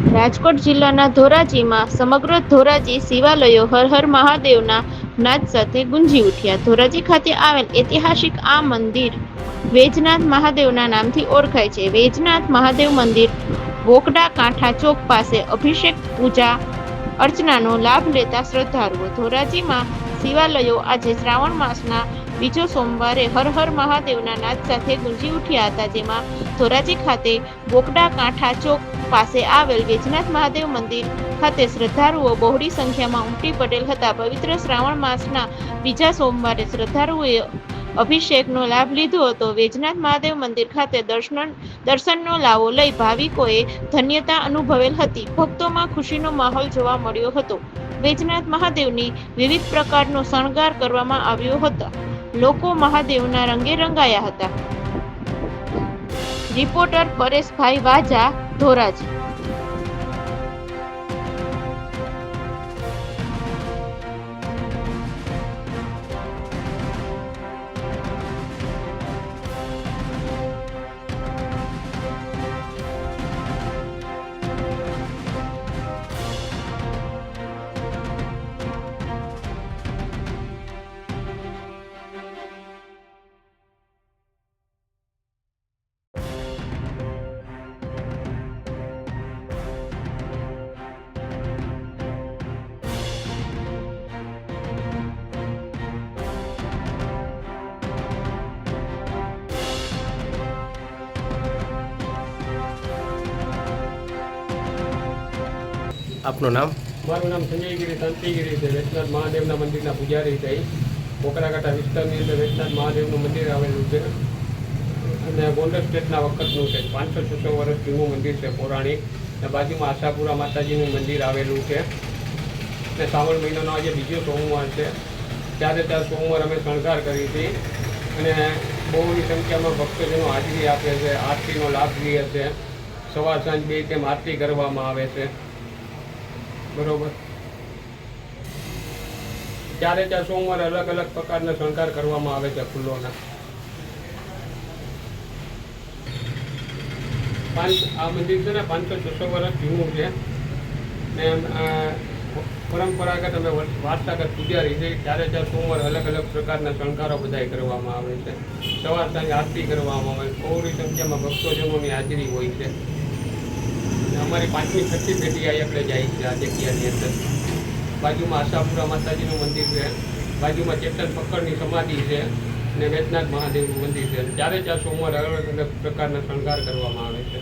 રાજકોટ જિલ્લાના ધોરાજીમાં સમગ્ર ધોરાજી શિવાલયો હર હર મહાદેવના નાદ સાથે ગુંજી ઉઠ્યા. ધોરાજી ખાતે આવેલ ઐતિહાસિક આ મંદિર વૈજનાથ મહાદેવના નામથી ઓળખાય છે. વૈજનાથ મહાદેવ મંદિર વોકડા કાંઠા ચોક પાસે અભિષેક પૂજા અર્ચનાનો લાભ લેતા શ્રદ્ધાળુઓ. ધોરાજીમાં શિવાલયો આજે શ્રાવણ માસના બીજો સોમવારે હર હર મહાદેવના નાદ સાથે ગુંજી ઉઠ્યા હતા. જેમાં ધોરાજી ખાતે વોકડા કાંઠા ચોક પાસે આવેલ વૈજનાથ મહાદેવ મંદિર ખાતે શ્રદ્ધાળુઓ બહોળી સંખ્યામાં ઉમટી પડેલ હતા. પવિત્ર શ્રાવણ માસના બીજા સોમવારે શ્રદ્ધાળુઓએ અભિષેકનો લાભ લીધો હતો. વૈજનાથ મહાદેવ મંદિર ખાતે દર્શનનો લાવો લઈ ભાવિકોએ ધન્યતા અનુભવેલ હતી. ભક્તોમાં ખુશીનો માહોલ જોવા મળ્યો હતો. વૈજનાથ મહાદેવની વિવિધ પ્રકારનો શણગાર કરવામાં આવ્યો હતો. લોકો મહાદેવના રંગે રંગાયા હતા. રિપોર્ટર પરેશભાઈ વાજા, ધોરાજી. આપનું નામ? મારું નામ સંજયગીરી શાંતિગીરી છે. વૈજનાથ મહાદેવના મંદિરના પૂજારી છે. કોકરાકાંઠા વિસ્તારની અંદર વૈજનાથ મહાદેવનું મંદિર આવેલું છે અને ગોંડલ સ્ટેટના વખતનું છે. 500-600 વર્ષ જૂનું મંદિર છે, પૌરાણિક. અને બાજુમાં આશાપુરા માતાજીનું મંદિર આવેલું છે. અને શ્રાવણ મહિનાનો આજે બીજો સોમવાર છે. ત્યારે સોમવાર અમે શણગાર કરી હતી અને બહુની સંખ્યામાં ભક્તજનો હાજરી આપે છે. આરતીનો લાભ લે છે. સવાર સાંજ બે ટાઈમ આરતી કરવામાં આવે છે. બરોબર. ત્યારે સોમવારે અલગ અલગ પ્રકારના શણગાર કરવામાં આવે છે ફૂલોના. આ મંદિર છે ને 500-600 વર્ષ જૂનું છે ને પરંપરાગત અમે વારસાગત પૂજારી છે. ત્યારે સોમવારે અલગ અલગ પ્રકારના શણગારો બધા કરવામાં આવે છે. સવાર સાંજ આરતી કરવામાં આવે છે. બહુની સંખ્યામાં ભક્તજનોની હાજરી હોય છે. અમારી 5મી-6મી પેઢી આ આપણે જાય છે આ જગ્યાની અંદર. બાજુમાં આશાપુરા માતાજીનું મંદિર છે, બાજુમાં ચેતન ફક્કરની સમાધિ છે અને વૈજનાથ મહાદેવનું મંદિર છે. ત્યારે સોમવારે અલગ અલગ પ્રકારના શણગાર કરવામાં આવે છે.